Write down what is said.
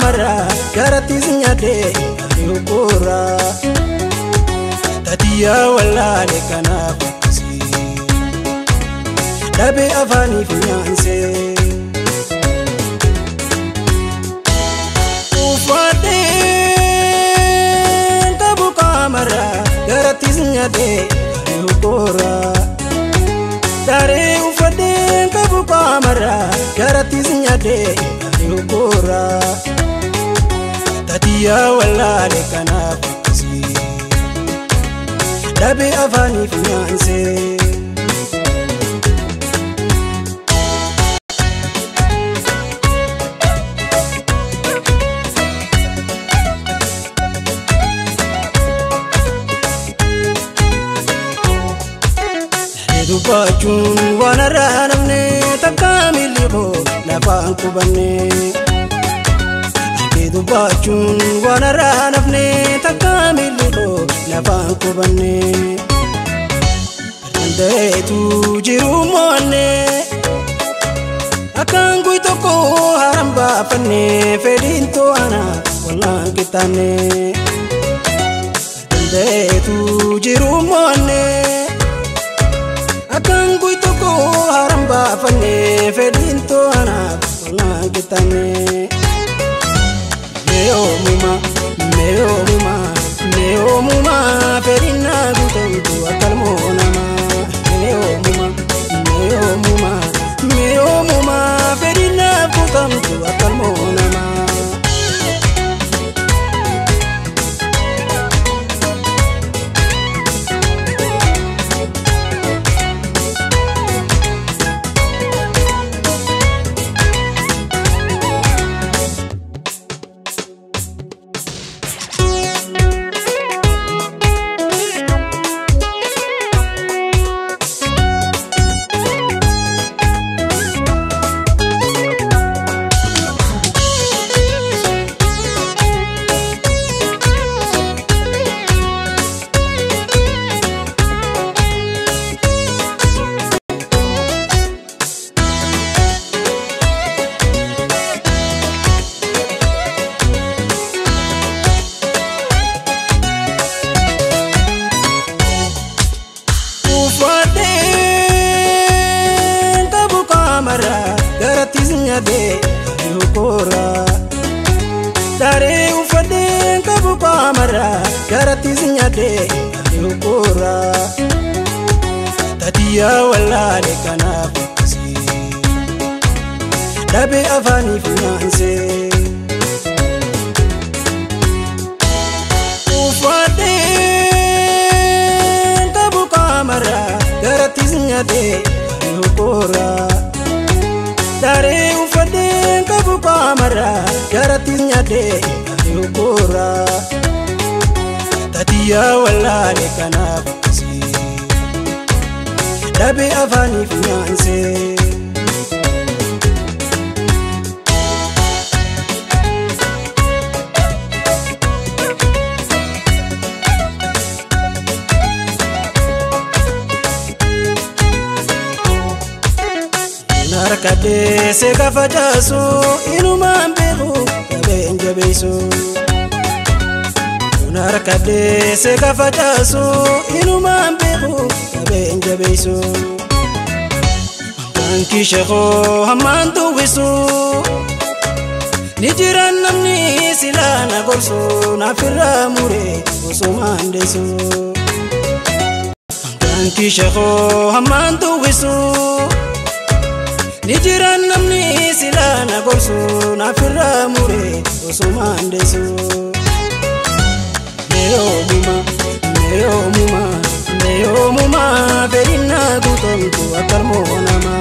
mara garati zinyade yukura tatiya wala le kana kusi dabe afani finance ufade tabu kamara garati zinyade yukura dare ufade tabu kamara garati zinyade yukura tatiya wala le kana kusi dabe afani finance dubachun wanaranamne takamiliho lafanku banne dubachun wanaranamne takamiliho lafanku banne andetu jirumonne akangu itoko haramba fanne fedinto ana wallan kitane andetu jirumonne akangu itoko haramba fanne fedinto ana wallan kitane meo muma fedina gutantu akalmona ma meo muma fedina gutantu akalmona ma de yukura dare ufade kabu kamara garati zinyade yukura tatiya wala le kana kusi dabe afani finance ufade kabu kamara garati zinyade yukura dare ufade kabu kamara garati zinyade yukura tatiya wala le kana kusi dabe afani finance Narakade se gafajaso inuma mberu benje beiso Narakade se gafajaso inuma mberu benje beiso Anki shekho hamantu wiso Nijiran namni silana gorso nafira mure osomandeso Anki shekho hamantu wiso Nijiran namni silana gorso nafira mure osomandeso meo muma fedina gutantu akalmona ma